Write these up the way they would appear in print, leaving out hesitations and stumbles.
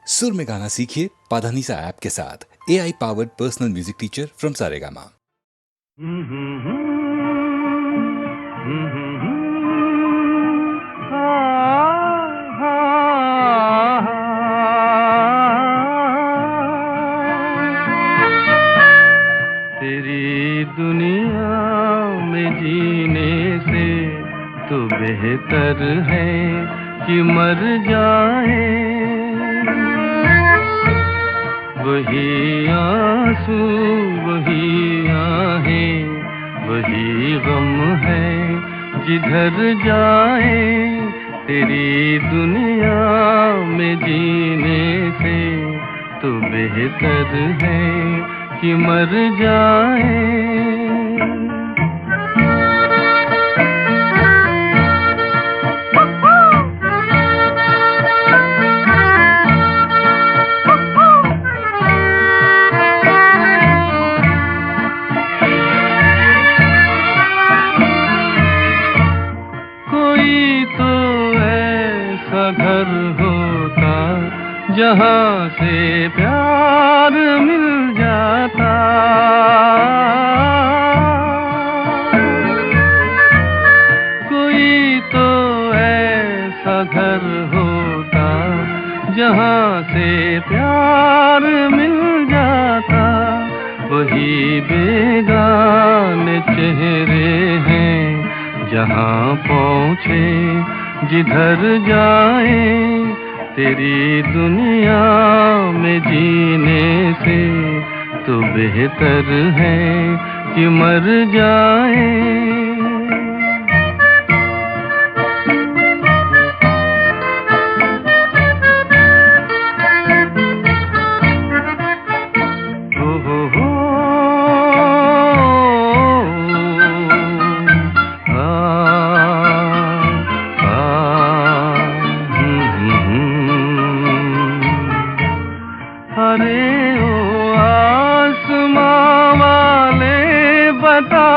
सुर में गाना सीखिए पाधानीसा ऐप के साथ। AI powered personal music teacher from Saregama. तेरी दुनिया में जीने से तो बेहतर है कि मर जाए। वही आंसू वही आहें वही गम है जिधर जाए। तेरी दुनिया में जीने से तो बेहतर है कि मर जाए। घर होता जहाँ से प्यार मिल जाता। कोई तो ऐसा घर होता जहाँ से प्यार मिल जाता। वही बेगाने चेहरे हैं जहाँ पहुँचे जिधर जाए। तेरी दुनिया में जीने से तो बेहतर है कि मर जाए। अरे ओ आसमां वाले बता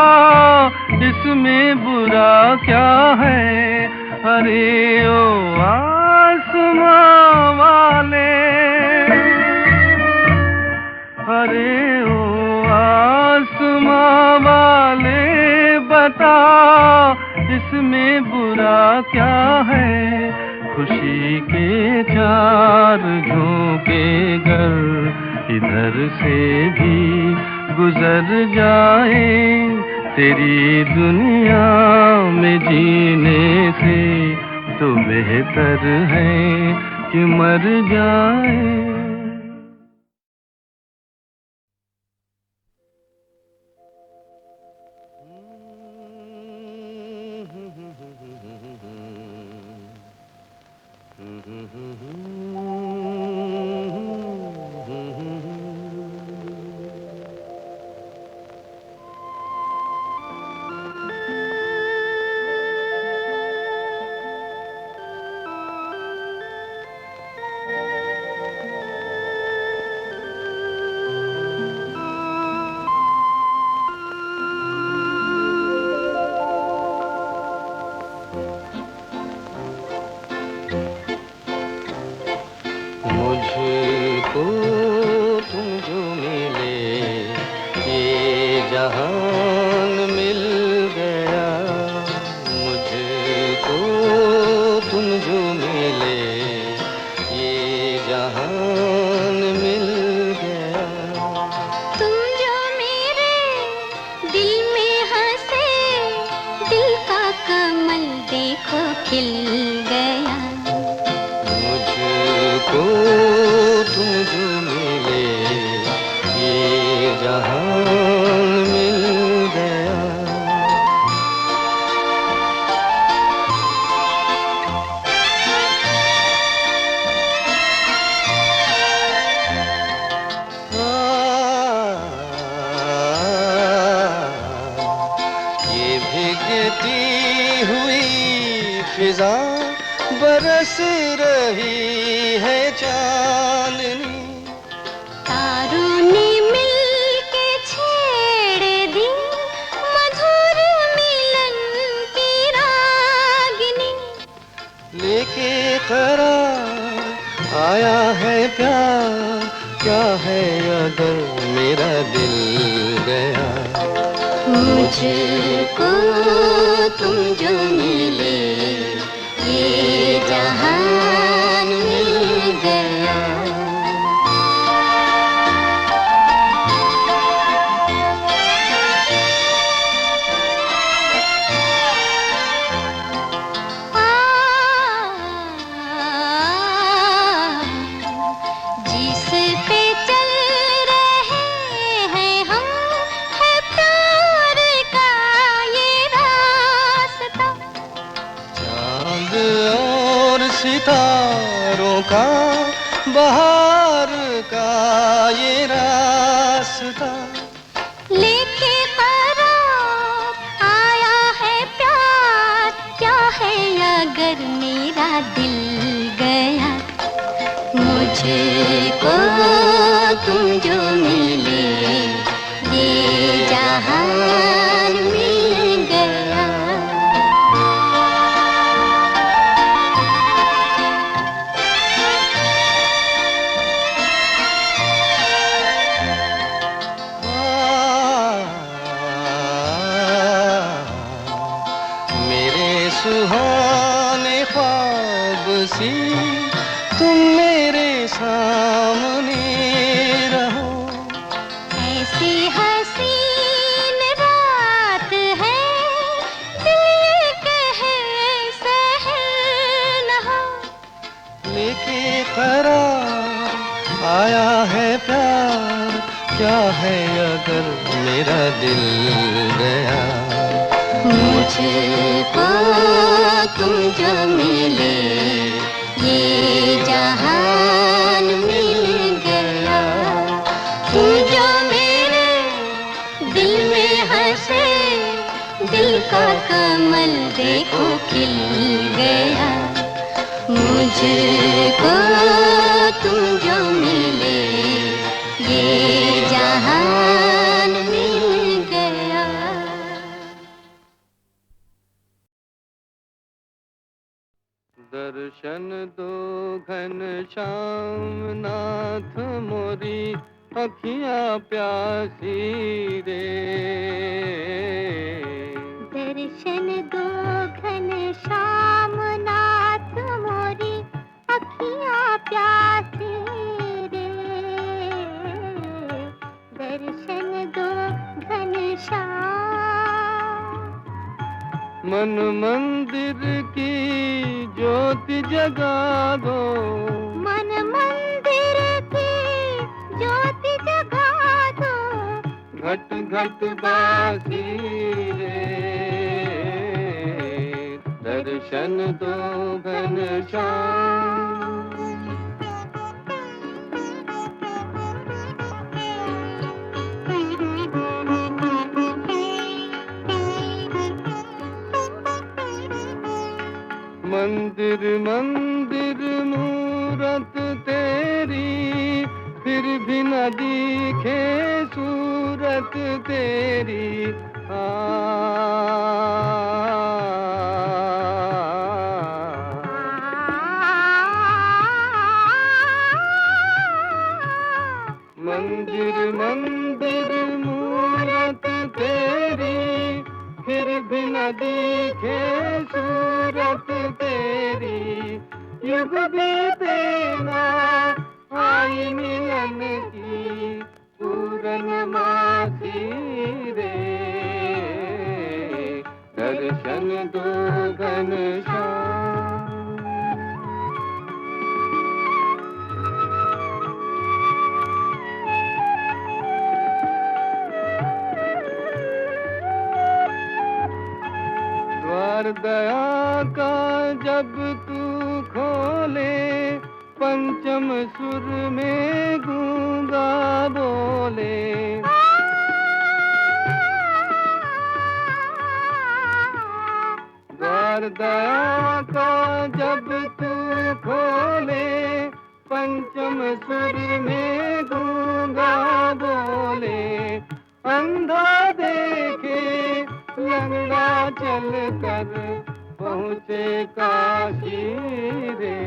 इसमें बुरा क्या है। अरे ओ आसमां वाले, अरे ओ आसमां वाले बता इसमें बुरा क्या है। खुशी के चार झोंके गर इधर से भी गुजर जाए। तेरी दुनिया में जीने से तो बेहतर है कि मर जाए। मुझको तुम जो मिले ये जहान मिल गया। मुझको तुम जो मिले ये जहान मिल गया। तुम जो मेरे दिल में हंसे दिल का कमल देखो खिल गया। मुझको तुम जो मिले ये जहान मिल गया। ये भीगती हुई फिजा बरस रही है चांदनी। तारों ने मिलके छेड़े दी मधुर मिलन की रागिनी। लेके करार आया है है प्यार, क्या है अगर मेरा दिल गया। मुझको तुम जो मिले ये जहान मिल गया। जिस पे चल रहे हैं हम, है प्यार का ये रास्ता। चांद और सितारों का बहार का ये रास्ता। लेके करार आया है प्यार, क्या है अगर मेरा दिल गया। मुझको तुम जो मिले ये जहान मिल गया। मेरे सुहाने ख्वाब सी तुम मेरे सामने रहो। ऐसी हसीन रात है, दिल कहे सहल न हो। लेके करार आया है प्यार, क्या है अगर मेरा दिल गया। मुझको तुम जो मिले ये जहान मिल गया। तुम जो मेरे दिल में हंसे, दिल का कमल देखो खिल गया। मुझको तुम जो मिले ये जहान मिल गया। दर्शन दो घनश्याम नाथ मोरी अखियाँ प्यासी रे। दर्शन दो घनश्याम नाथ मोरी अखियाँ प्यासी रे। दर्शन दो घनश्याम। मन मंदिर की ज्योति जगा दो। मन मंदिर की ज्योति जगा दो। घट घट बासी रे। दर्शन दो घनश्याम। मंदिर मंदिर मूरत तेरी, फिर भी न दिखे सूरत तेरी। मंदिर मंदिर मूरत तेरी, फिर भी न दिखे सूरत तेरी। युग बीते ना आई मिलन की पूर्णमासी रे। दर्शन दो घनश्याम। द्वार दया का जब तू खोले, पंचम सुर में गूंगा बोले। द्वार दया का जब तू खोले, पंचम सुर में गूंगा बोले। अंधा देखे लंगड़ा चल कर पहुँचे काशी रे।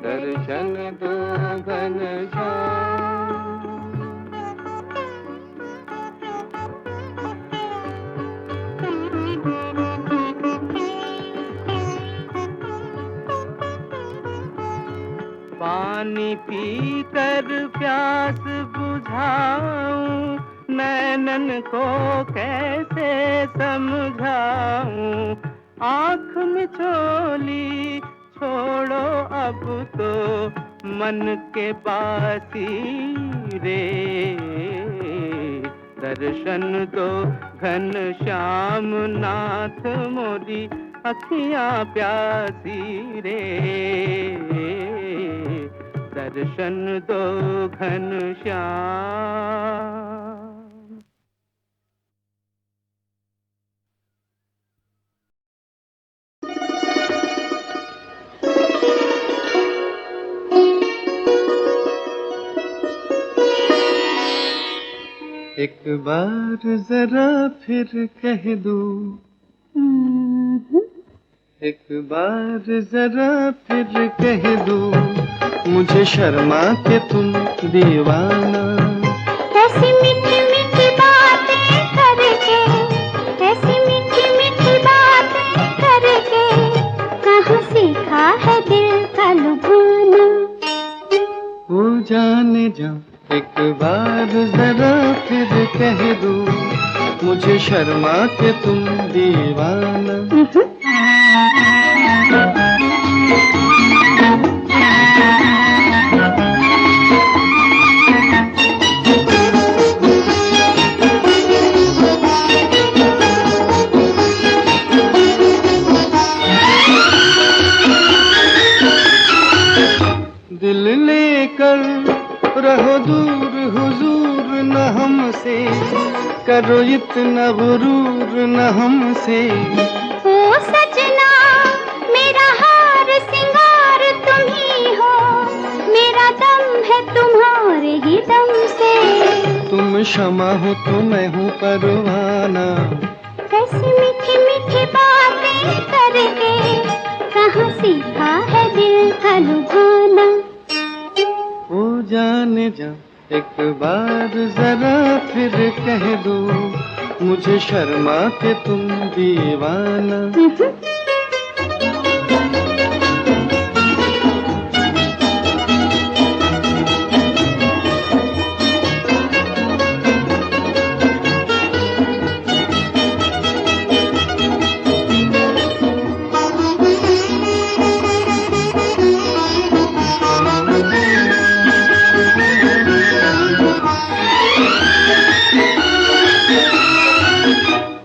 दर्शन दो घनश्याम। पानी पीकर प्यास बुझाऊं, नैनन को कैसे समझाऊं। आँख में झोली छोड़ो अब तो मन के बासी रे। दर्शन दो घनश्याम नाथ मोरी अखियाँ प्यासी रे। दर्शन दो घनश्याम। एक बार जरा फिर कह दूं, एक बार जरा फिर कह दूं, मुझे शर्मा के तुम दीवाना। ऐसी मीठी मीठी बातें करके, ऐसी मीठी मीठी बातें करके, कहाँ सीखा है दिल का लुभाना। ओ जाने जा एक बार जरा फिर कह दूं, मुझे शर्मा के तुम दीवाना। दिल लेकर रहो दूर हुजूर न हमसे, करो इतना गुरूर न हमसे। ओ सजना मेरा हार सिंगार तुम ही हो, मेरा दम है तुम्हारे ही दम से। तुम शमा हो तो मैं हूँ परवाना। ऐसी मीठी मीठी बातें करके, कहाँ सीखा है दिल का लुभाना। ओ जाने जा एक बार जरा फिर कह दो, मुझे शर्मा के तुम दीवाना।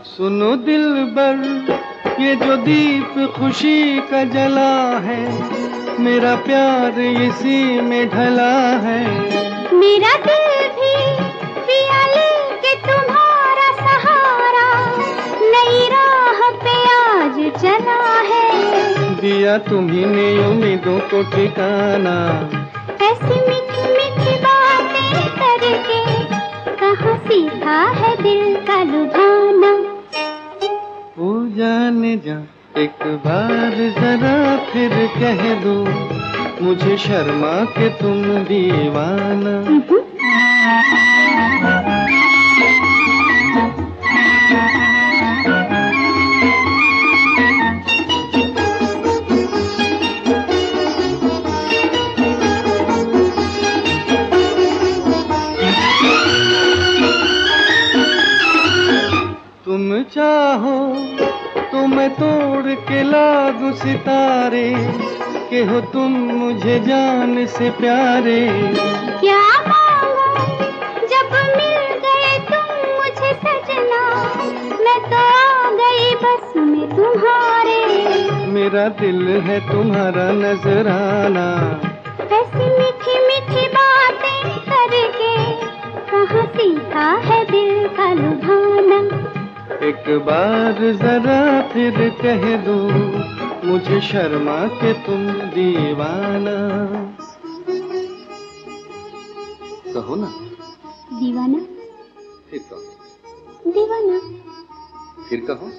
सुनो दिलबर ये जो दीप खुशी का जला है, मेरा प्यार इसी में ढला है। मेरा दिल भी पिया लेके तुम्हारा सहारा, नई राह पे आज चला है। दिया तुम्ही ने उम्मीदों को ठिकाना। ऐसी मीठी मीठी बातें करके, कहाँ सीखा है दिल का लुभाना। ओ जाने जा एक बार जरा फिर कह दो, मुझे शर्मा के तुम दीवाना। तुम चाहो तो मैं तोड़ के लागू सितारे, के हो तुम मुझे जान से प्यारे। क्या मांगो जब मिल गए तुम मुझे सजना, मैं तो आ गई बस में तुम्हारे। मेरा दिल है तुम्हारा नजराना। ऐसी मीठी मीठी बातें करके, कहाँ सीखा है दिल का लुभाना। एक बार जरा फिर कह दो, मुझे शर्मा के तुम दीवाना। कहो ना। दीवाना फिर कहो। दीवाना फिर कहो।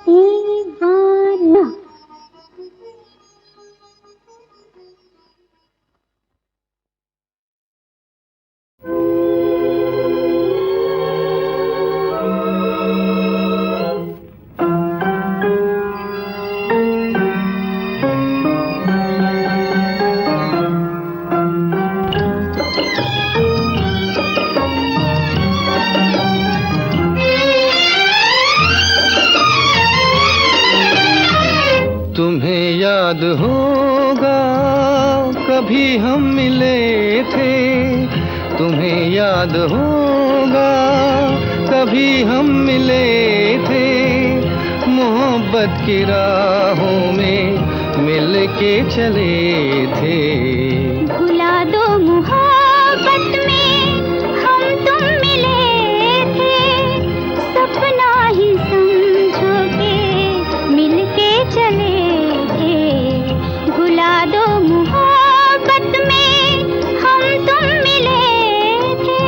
दीवाना। याद होगा कभी हम मिले थे, तुम्हें याद होगा कभी हम मिले थे, मोहब्बत की राहों में मिल के चले थे। भुला दो मोहब्बत में हम तुम मिले थे, सपना ही समझोगे मिल के चले थे। भुला दो मोहब्बत में हम तुम मिले थे।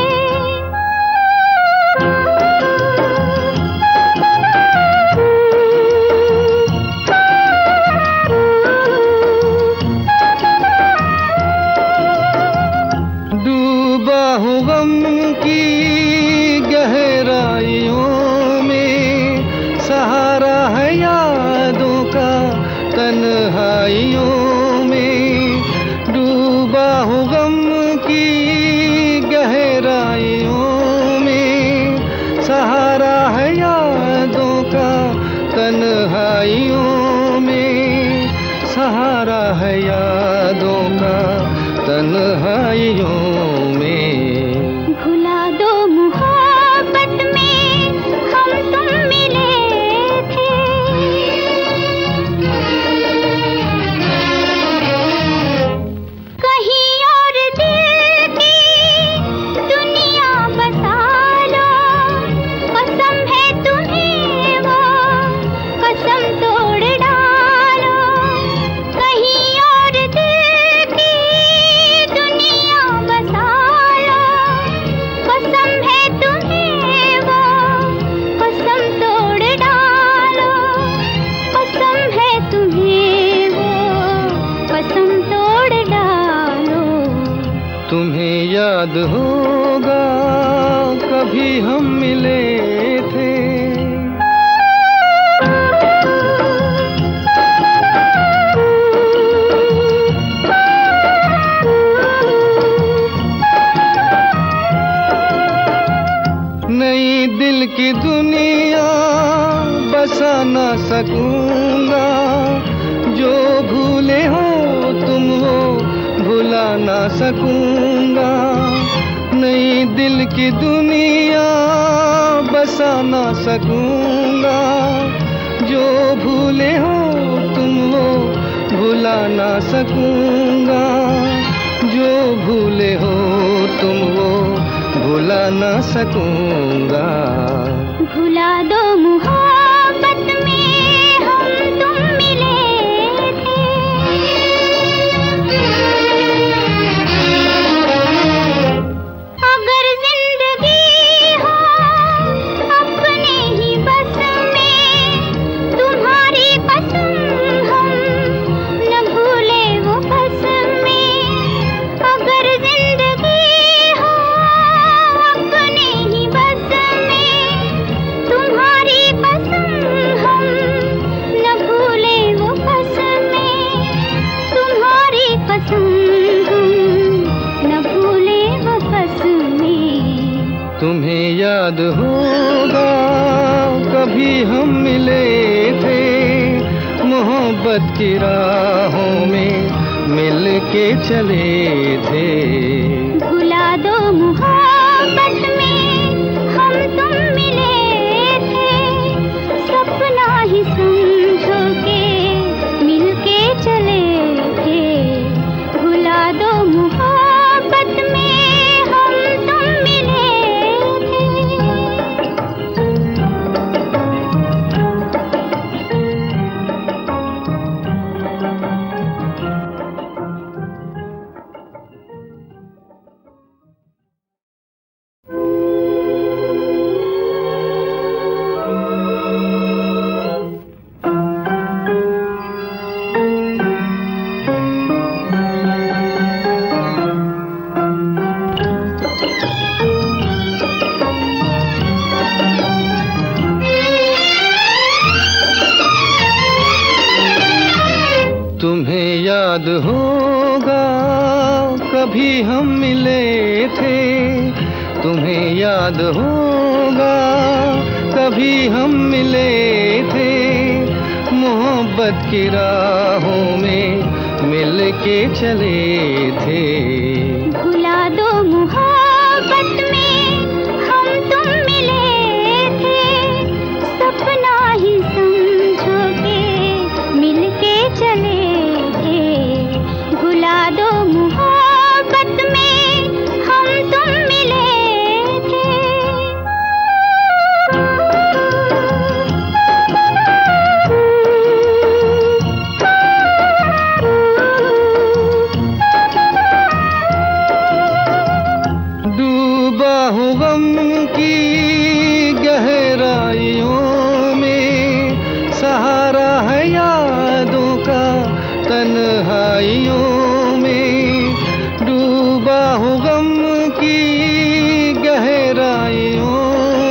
डूबा हूँ गम की गहराइयों में, सहारा है यादों का तन्हाइयों में। डूबा हूँ गम की गहराइयों में, सहारा है यादों का तन्हाइयों में, सहारा है यादों का तन्हाइयों में। भुला दो मोहब्बत में हम तुम मिले थे। कहीं और दिल की दुनिया बसा लो, कसम है तुम्हें वो कसम तोड़ डालो। कहीं और दिल की दुनिया बसा लो, कसम है तुम्हें वो कसम तोड़ डालो। कसम है तुम्हें वो कसम तोड़ डालो। तुम्हें याद होगा कभी हम मिले थे। नई दिल की दुनिया बसा ना सकूंगा, जो भूले हो तुम वो भुला ना सकूंगा। नई दिल की दुनिया बसा ना सकूंगा, जो भूले हो तुम वो भुला ना सकूंगा। जो भूले हो तुम वो भुला ना सकूंगा। भुला दो मोहब्बत में हम तुम मिले थे। अगर जिंदगी हो अपने ही बस में, तुम्हारी कसम हम न भूले वो बस में। अगर जिंदगी हो अपने ही बस में, तुम्हारी कसम हम न भूले वो बस में। तुम्हारी कसम हम न भूले वो बस में। तुम्हें याद होगा कभी हम मिले थे, मोहब्बत की राहों में मिल के चले थे। भुला दो मोहब्बत में हम तुम मिले थे, सपना ही समझोगे मिल के चले थे। भुला दो मोहब्बत में हम तुम मिले थे। तुम्हें याद होगा कभी हम मिले थे, तुम्हें याद होगा कभी हम मिले थे, मोहब्बत मोहब्बत की राहों में मिल के चले थे। भुला दो मोहब्बत में हम तुम मिले थे, सपना ही समझो के मिल के चले थे। भुला दो मोहब्बत में हम तुम मिले थे। डूबा हूँ गम की गहराइयों में, सहारा है यादों का तन्हाइयों में। डूबा हूँ गम की गहराइयों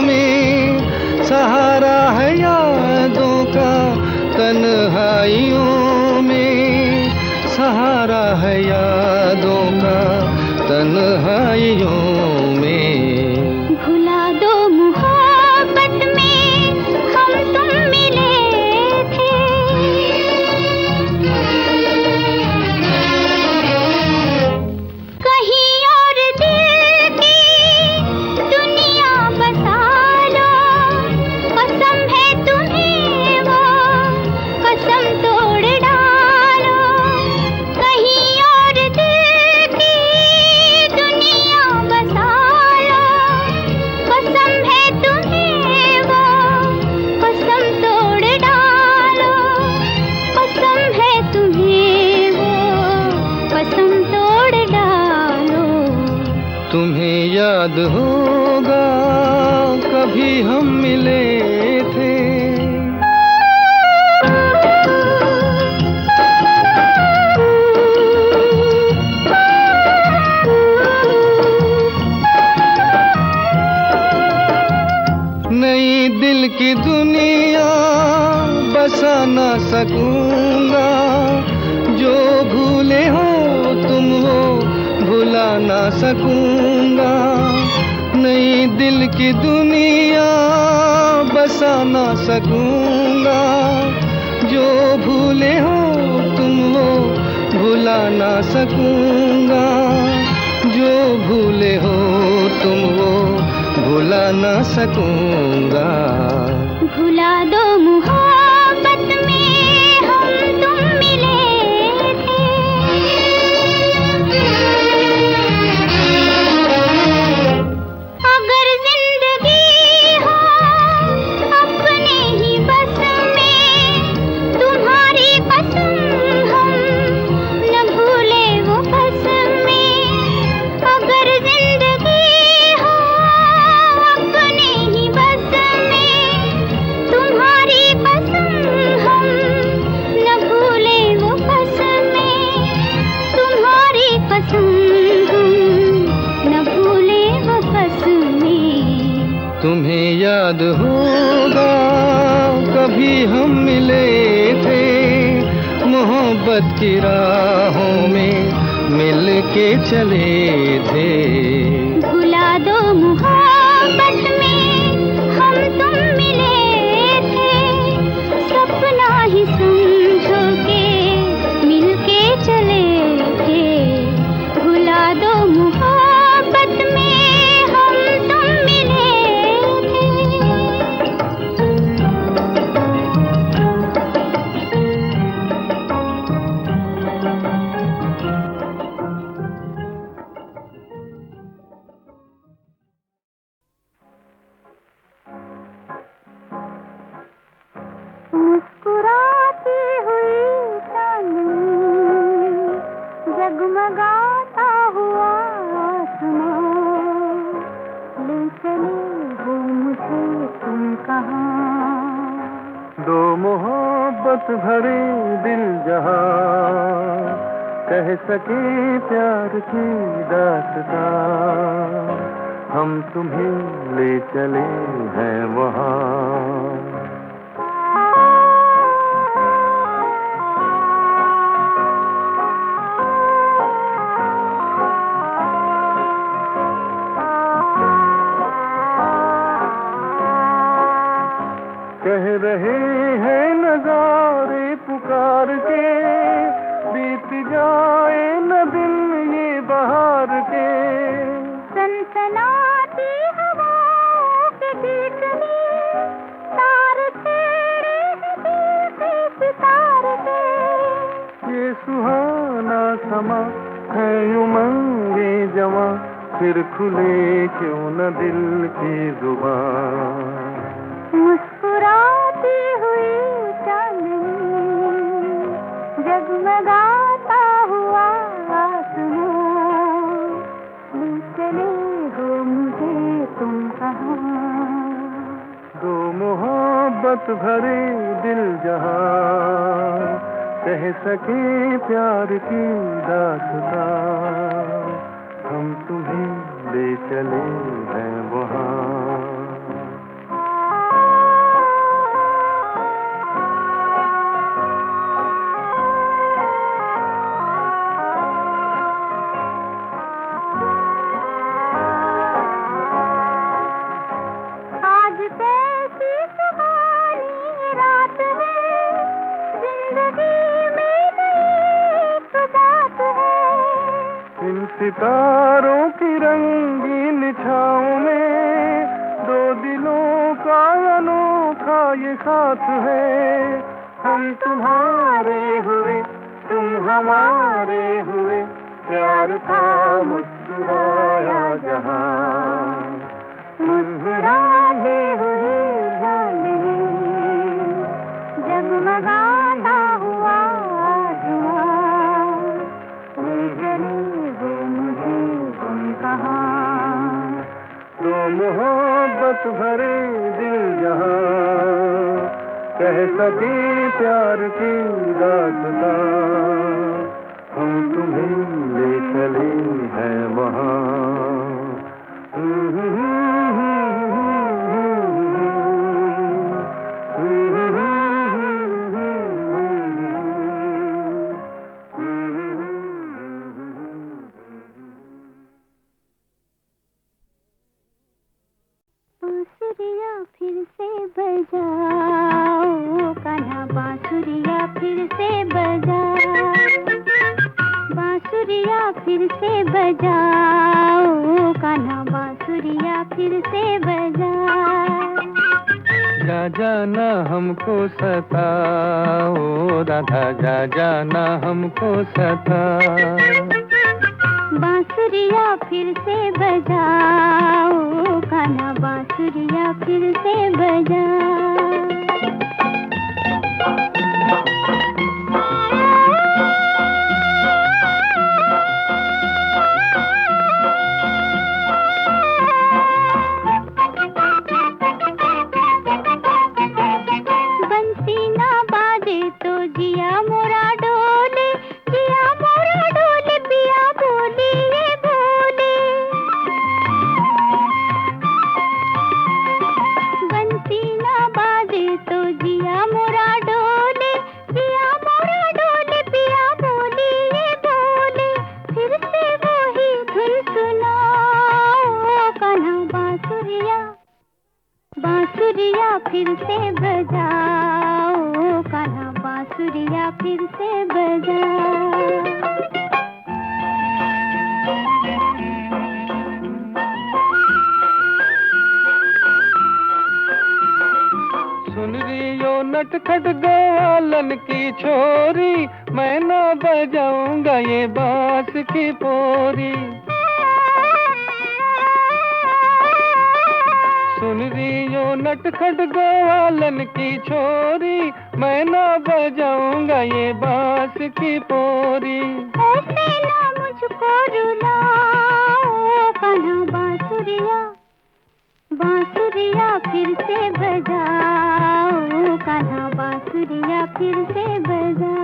में, सहारा है यादों का तन्हाइयों में। सहारा है यादों का तन्हाइयों में। भुला दो मोहब्बत में हम तुम मिले थे। कहीं और दिल की दुनिया बसा लो, कसम है तुम्हें वो कसम तोड़ डालो। कहीं और दिल की दुनिया बसा लो, कसम है तुम्हें वो कसम तोड़ डालो। कसम है तुम्हें वो कसम तोड़ डालो। तुम्हें याद होगा कभी हम मिले थे। नई दिल की दुनिया बसा ना सकूंगा, जो भूले हो तुम वो भुला ना सकूंगा। नई दिल की दुनिया बसा ना सकूंगा, जो भूले हो तुम वो भुला ना सकूंगा। जो भूले हो तुम वो भुला ना सकूंगा। भुला दो मोहब्बत में हम तुम मिले थे। अगर जिंदगी हो अपने ही बस में, तुम्हारी कसम हम न भूले वो कसमें। अगर जिंदगी हो अपने ही बस में, तुम्हारी कसम हम न भूले वो कसमें। तुम्हारी कसम हम न भूले वो कसमें। तुम्हें याद होगा कभी हम मिले थे, मोहब्बत की राहों में मिल के चले थे। भुला दो मोहब्बत में हम तुम मिले थे, सपना ही समझो के मिल के चले थे। भुला दो मोहब्बत में हम तुम मिले थे। मुस्कुराती हुई चांदनी, जगमगाता हुआ आसमां, ले चले वो मुझे तुम कहाँ। दो मोहब्बत भरे दिल जहां, कह सके प्यार की दास्तां, हम तुम्हें ले चले हैं वहाँ। कह रहे हैं नजारे समा है उमंगे जवां, फिर खुले क्यों न दिल की जुबान। मुस्कुराती हुई चांदनी, जगमगाता हुआ आसमां, ले चले हो मुझे तुम कहाँ। दो मोहब्बत भरे दिल जहां, कह सके प्यार की दास्तां, हम तुम्हें ले चले हैं वहाँ। आज कैसी सुहानी रात है, जिंदगी में एक बात है। इन सितारों की रंगीन छाँव में, दो दिलों का अनोखा ये साथ है। हम तुम्हारे हुए, तुम हमारे हुए, प्यार का मुस्कुराया जहां। मुस्कुराते हुए झालरें, जगमगाता हुआ आसमां, ले चले हो मुझे तुम कहाँ। दो मोहब्बत भरे दिल जहां, कह सके प्यार की दास्तां, हम तुम्हें ले चले हैं वहाँ। बांसुरिया फिर से बजाओ कान्हा, बांसुरिया फिर से बजाओ, बांसुरिया फिर से बजाओ कान्हा, बांसुरिया फिर से बजाओ। जा जाना हमको सताओ राधा, जा जाना हमको सताओ। बांसुरिया फिर से बजाओ कान्हा, बांसुरिया फिर से बजाओ। बंसी ना बाजे तो जिया मोरा डोले, जिया मोरा डोले, पिया बोले ये बोले। बंसी ना बाजे तो जिया मोरा डोले, जिया मोरा डोले, पिया बोले ये बोले। फिर से वही धुन सुनाओ कान्हा, बांसुरिया, बांसुरिया फिर से बजाओ कान्हा, बांसुरिया फिर से बजाओ। सुन रियो नटखट ग्वालन की छोरी, मैं ना बजाऊंगा ये बांस की पोरी। सुन रियो नटखट ग्वालन की छोरी, मैं ना बजाऊंगा ये बांस की पोरी। ऐसे ना मुझको रुलाओ कान्हा, बांसुरिया, बांसुरिया फिर से बजाओ कान्हा, बांसुरिया फिर से बजाओ।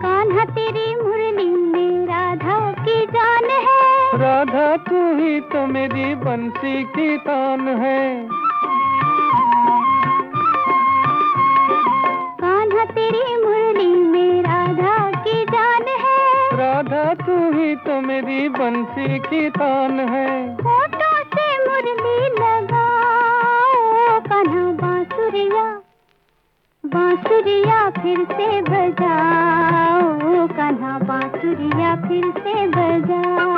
कान्हा तेरी मुरली में राधा की जान है, राधा तू ही तो मेरी बंसी की तान है। कान्हा तेरी मुरली में राधा की जान है, राधा तू ही तो मेरी बंसी की तान है। होठों से मुरली लगाओ कान्हा, बांसुरिया, बांसुरिया फिर से बजाओ कान्हा, बांसुरिया फिर से बजाओ।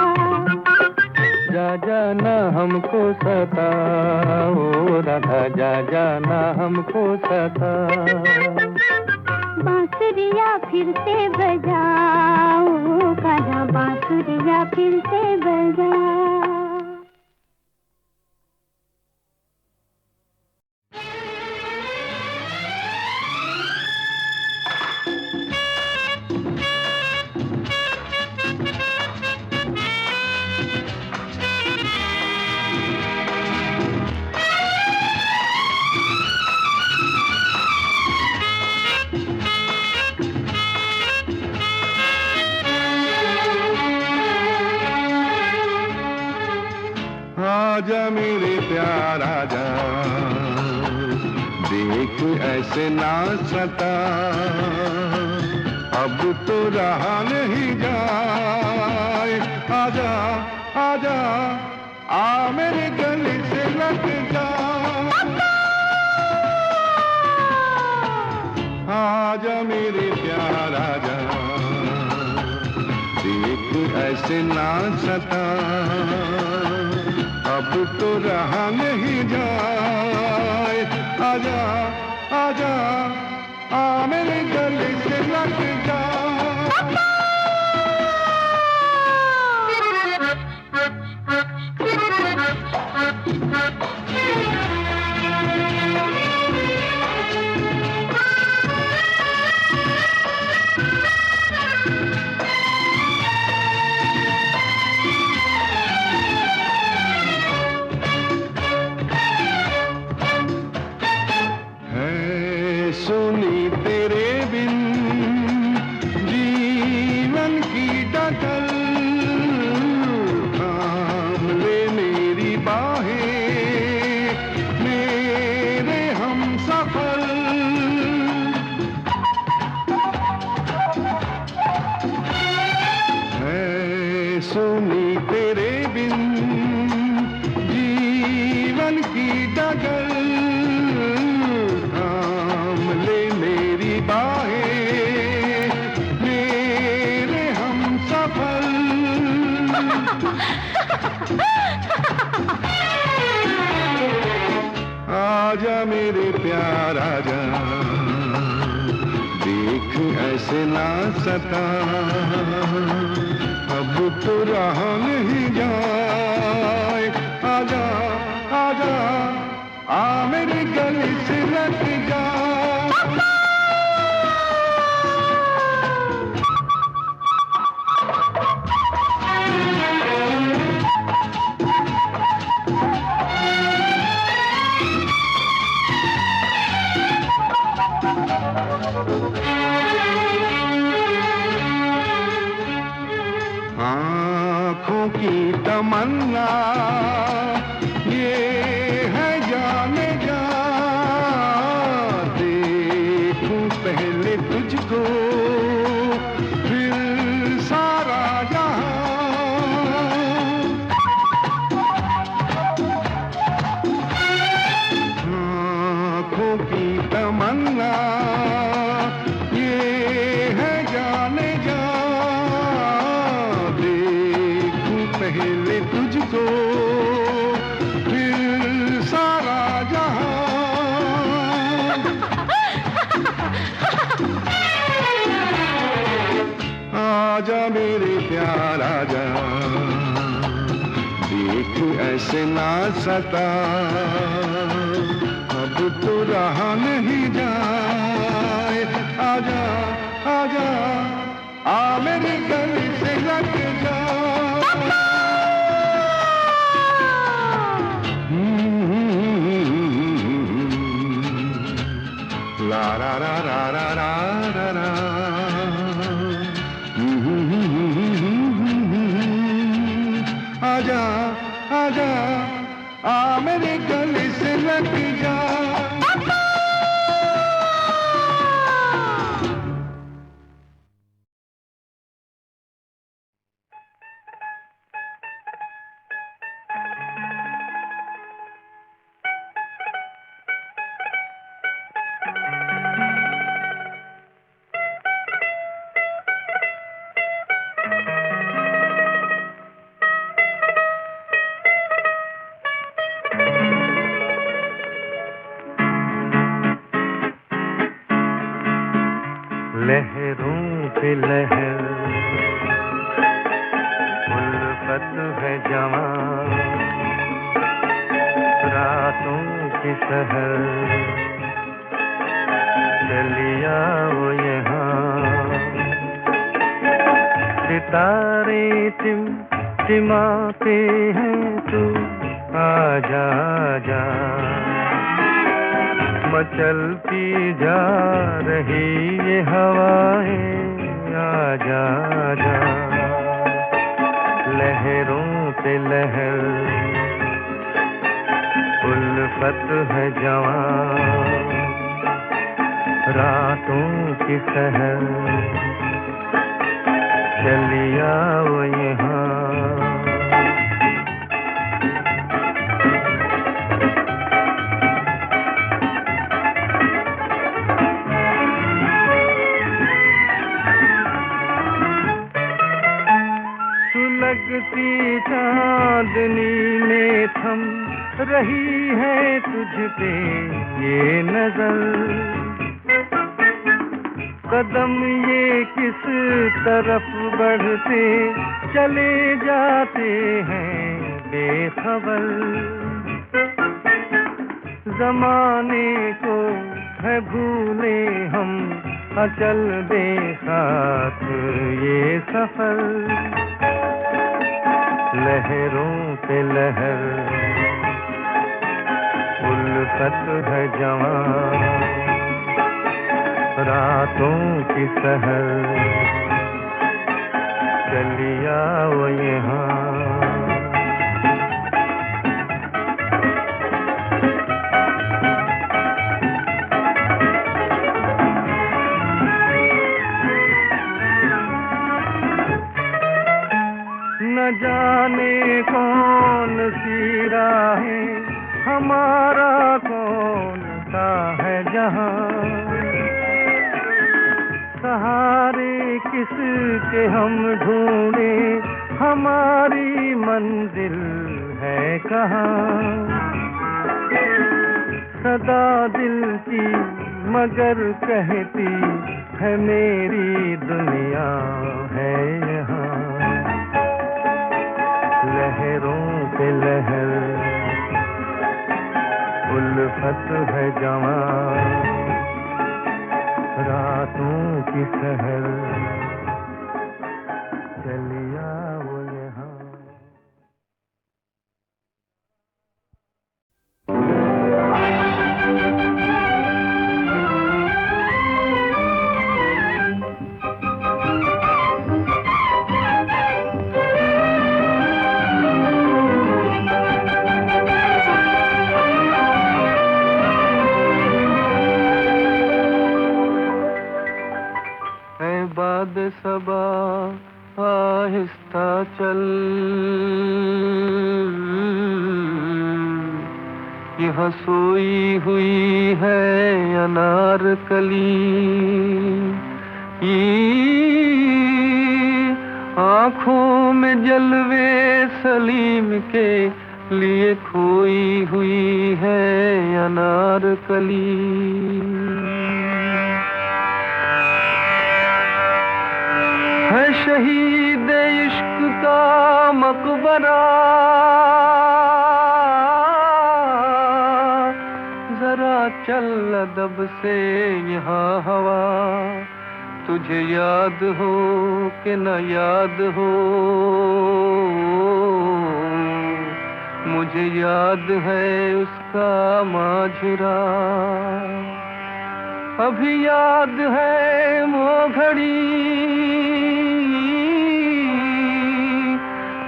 जा जाना हमको सताओ राधा, जा जाना हमको सताओ। बांसुरिया फिर से बजाओ कान्हा, बांसुरिया फिर से बजाओ। आजा मेरे प्यार आजा, देख ऐसे ना सता, अब तो रहा नहीं जाए। आजा आजा आ मेरे गले से लग जा। आजा मेरे प्यार आजा, देख ऐसे ना सता, अब तो रहा नहीं जाए। आजा आजा आ मेरे गले से लग जा। सुनी तेरे बिन जीवन की डगर, थाम ले मेरी बाहें मेरे हमसफर। है सुनी तेरे बिन जीवन की डगर, आजा मेरे प्यार आजा, देख ऐसे ना सता, अब तो रहा नहीं जाए। आजा आजा आ मेरे गले से लग जा। आँखों की तमन्ना ये है जाने जा, देखूं पहले तुझको फिर सारा जहां। आँखों की तमन्ना ये है जाने जा, पहले तुझको फिर सारा जहां। आजा मेरे प्यार आजा, देख ऐसे ना सता, अब तो रहा नहीं जाए। आजा आजा आ मेरे गले से लग जा। La la la la la la la la. आजा आजा आ मेरे गले से लग जा। उल्फत है जवां, रातों की सहर चलिया वो यहाँ, सितारे टिमटिमाते हैं, तू आजा आजा, मचलती जा रही ये हवाएं, आजा आजा, लहरों पे लहर, उल्फत है जवां, रातों की सहर चलिया वो यहाँ। सुलगती चांदनी में थम रही है तुझ पे ये नजर, कदम ये किस तरफ बढ़ते चले जाते हैं बेखबर, जमाने को है भूले हम, अचल दे साथ ये सफर, लहरों पे लहर, उल्फत है जवां, रातों की सहर चलिया वो यहाँ। न जाने कौन सी राहें, हमारा कौन सा है जहां, सहारे किसके हम ढूंढे, हमारी मंजिल है कहाँ, सदा दिल की मगर कहती है मेरी दुनिया है यहाँ, लहरों पे लहर, उल्फत है जवां, रातों की सहर चलिया वो यहाँ। बाद सबा आहिस्ता चल, यहाँ सोई हुई है अनारकली, आँखों में जलवे सलीम के लिए खोई हुई है अनारकली, है शहीद इश्क का मकबरा, जरा चल अदब से यहाँ हवा, तुझे याद हो कि न याद हो, मुझे याद है उसका माजरा, अभी याद है वो घड़ी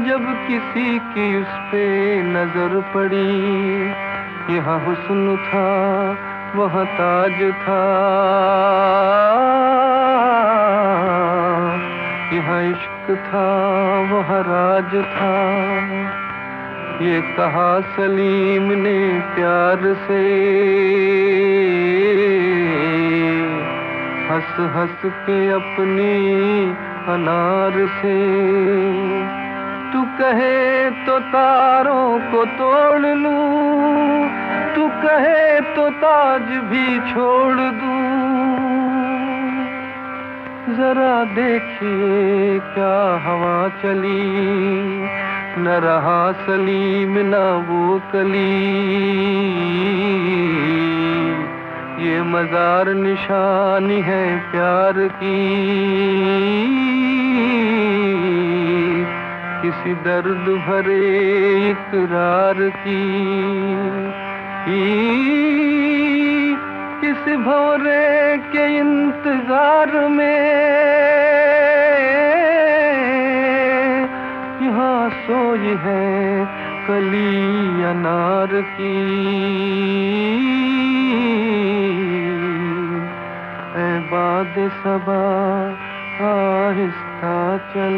जब किसी की उस पे नजर पड़ी, यहाँ हुस्न था वहाँ ताज था, यहाँ इश्क था वहाँ राज था, ये कहा सलीम ने प्यार से, हंस हंस के अपनी अनार से, तू कहे तो तारों को तोड़ लूं, तू कहे तो ताज भी छोड़ दूं, जरा देखिए क्या हवा चली, न रहा सलीम न वो कली, ये मजार निशानी है प्यार की, किसी दर्द भरे इकरार की, किसी भौरे के इंतजार में यहाँ सोई है कली अनार की। ऐ बाद सबा आहिस्ता चल,